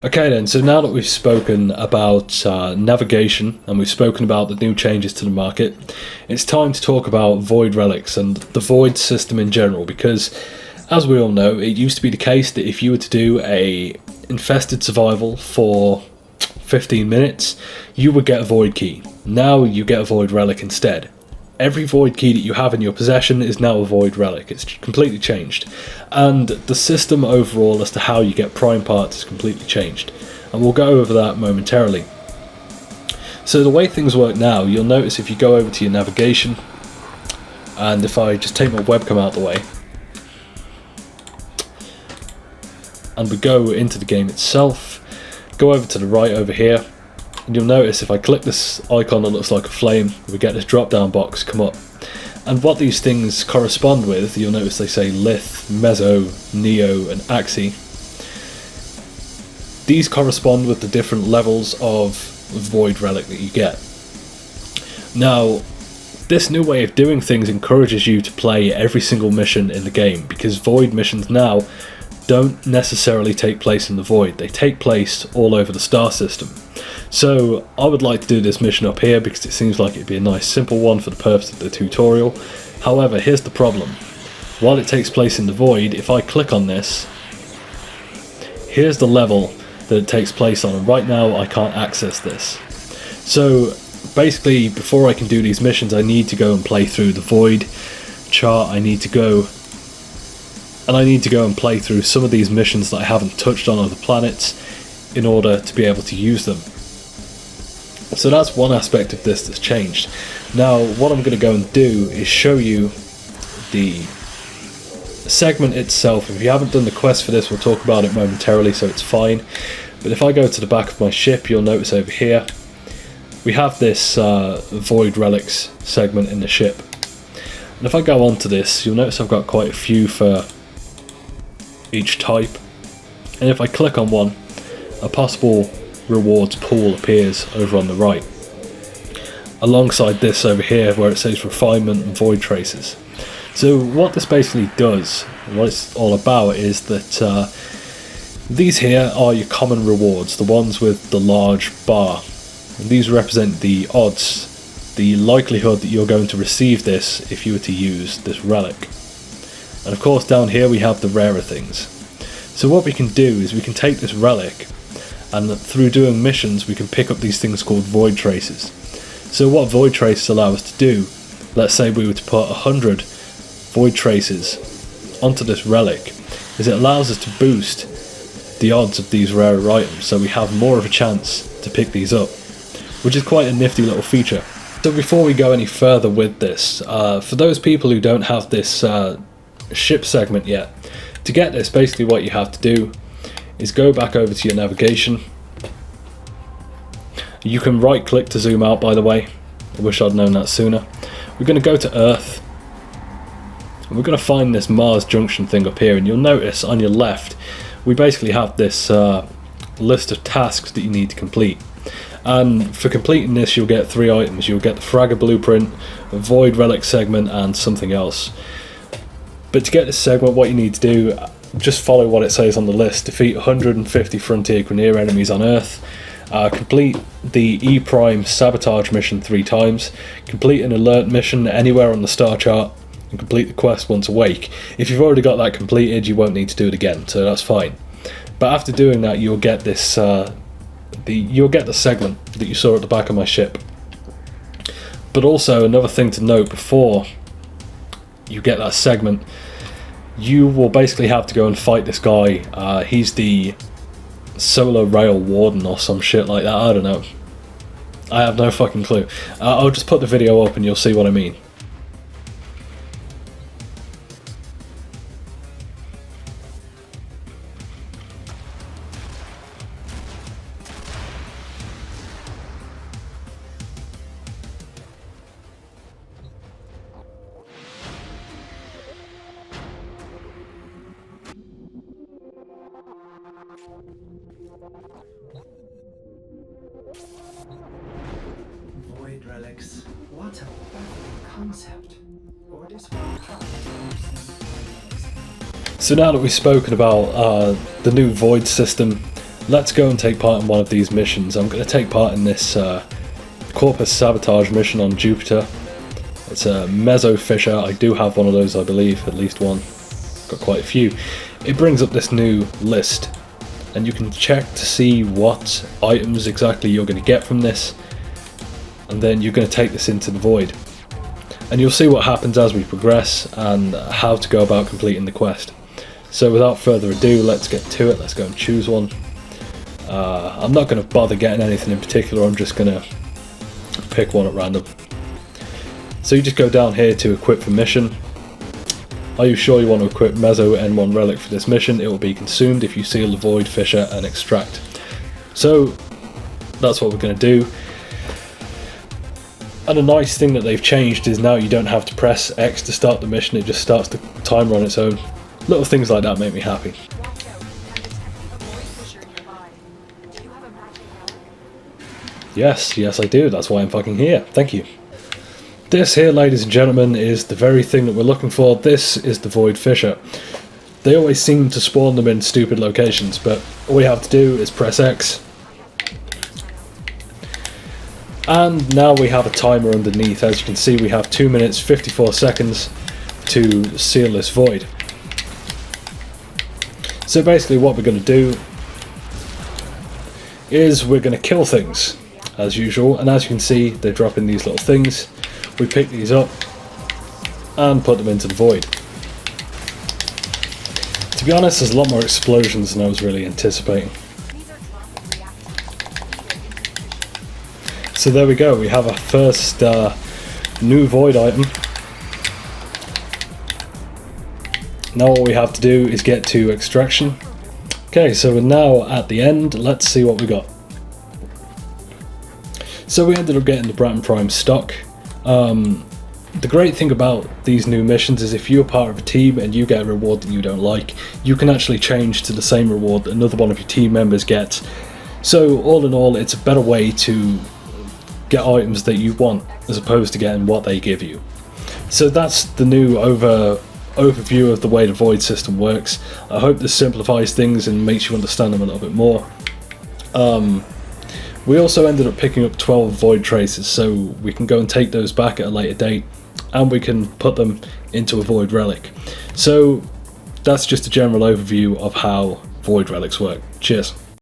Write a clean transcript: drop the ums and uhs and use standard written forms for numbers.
Okay then, so now that we've spoken about navigation and we've spoken about the new changes to the market, it's time to talk about Void Relics and the Void system in general, because as we all know, it used to be the case that if you were to do a infested survival for 15 minutes, you would get a Void key. Now you get a Void Relic instead. Every Void key that you have in your possession is now a Void Relic. It's completely changed. And the system overall as to how you get prime parts is completely changed. And we'll go over that momentarily. So the way things work now, you'll notice if you go over to your navigation, and if I just take my webcam out of the way, and we go into the game itself, go over to the right over here, and you'll notice if I click this icon that looks like a flame, we get this drop down box come up. And what these things correspond with, you'll notice they say Lith, Meso, Neo and Axi. These correspond with the different levels of Void Relic that you get. Now, this new way of doing things encourages you to play every single mission in the game, because Void missions now don't necessarily take place in the Void, they take place all over the star system. So I would like to do this mission up here because it seems like it'd be a nice simple one for the purpose of the tutorial. However, here's the problem. While it takes place in the Void, if I click on this, here's the level that it takes place on, and right now I can't access this. So basically, before I can do these missions, I need to go and play through the Void chart. I need to go and play through some of these missions that I haven't touched on other planets in order to be able to use them. So that's one aspect of this that's changed. Now what I'm going to go and do is show you the segment itself. If you haven't done the quest for this, we'll talk about it momentarily, so it's fine. But if I go to the back of my ship, you'll notice over here we have this Void Relics segment in the ship. And if I go on to this, you'll notice I've got quite a few for each type. And if I click on one, a possible rewards pool appears over on the right, alongside this over here where it says refinement and void traces. So what this basically does, and what it's all about, is that these here are your common rewards, the ones with the large bar. And these represent the odds, the likelihood that you're going to receive this if you were to use this relic. And of course down here we have the rarer things. So what we can do is we can take this relic, and through doing missions we can pick up these things called void traces. So what void traces allow us to do, let's say we were to put 100 void traces onto this relic, is it allows us to boost the odds of these rarer items, so we have more of a chance to pick these up, which is quite a nifty little feature. So before we go any further with this, for those people who don't have this ship segment yet, to get this, basically what you have to do is go back over to your navigation. You can right click to zoom out, by the way. I wish I'd known that sooner. We're going to go to Earth, and we're going to find this Mars junction thing up here, and you'll notice on your left we basically have this list of tasks that you need to complete. And for completing this you'll get 3 items. You'll get the Fragger blueprint, a Void Relic segment and something else. But to get this segment, what you need to do, just follow what it says on the list. Defeat 150 Frontier Grineer enemies on Earth, complete the E-Prime sabotage mission 3 times, complete an alert mission anywhere on the star chart, and complete the quest once awake. If you've already got that completed, you won't need to do it again, so that's fine. But after doing that, you'll get this you'll get the segment that you saw at the back of my ship. But also another thing to note, before you get that segment, you will basically have to go and fight this guy. He's the Solar Rail Warden or some shit like that, I don't know. I have no fucking clue. I'll just put the video up and you'll see what I mean. Void Relics. What a baffling concept. Or this one. So now that we've spoken about the new Void system, let's go and take part in one of these missions. I'm going to take part in this Corpus Sabotage mission on Jupiter. It's a Meso Fissure. I do have one of those, I believe, at least one. Got quite a few. It brings up this new list, and you can check to see what items exactly you're going to get from this, and then you're going to take this into the Void. And you'll see what happens as we progress and how to go about completing the quest. So without further ado, let's get to it. Let's go and choose one. I'm not going to bother getting anything in particular, I'm just going to pick one at random. So you just go down here to equip for mission. Are you sure you want to equip Meso N1 Relic for this mission? It will be consumed if you seal the Void, Fissure and Extract. So that's what we're going to do. And a nice thing that they've changed is now you don't have to press X to start the mission, it just starts the timer on its own. Little things like that make me happy. Yes, I do, that's why I'm fucking here, thank you. This here, ladies and gentlemen, is the very thing that we're looking for. This is the Void Fissure. They always seem to spawn them in stupid locations, but all we have to do is press X. And now we have a timer underneath. As you can see, we have 2 minutes 54 seconds to seal this Void. So basically what we're going to do is we're going to kill things, as usual, and as you can see, they drop in these little things. We pick these up and put them into the Void. To be honest, there's a lot more explosions than I was really anticipating. So there we go, we have our first new Void item. Now all we have to do is get to extraction. Okay, so we're now at the end, let's see what we got. So we ended up getting the Bratton Prime stock. The great thing about these new missions is if you're part of a team and you get a reward that you don't like, you can actually change to the same reward that another one of your team members gets. So all in all, it's a better way to get items that you want as opposed to getting what they give you. So that's the new overview of the way the Void system works. I hope this simplifies things and makes you understand them a little bit more. We also ended up picking up 12 Void traces, so we can go and take those back at a later date and we can put them into a Void Relic. So that's just a general overview of how Void Relics work. Cheers.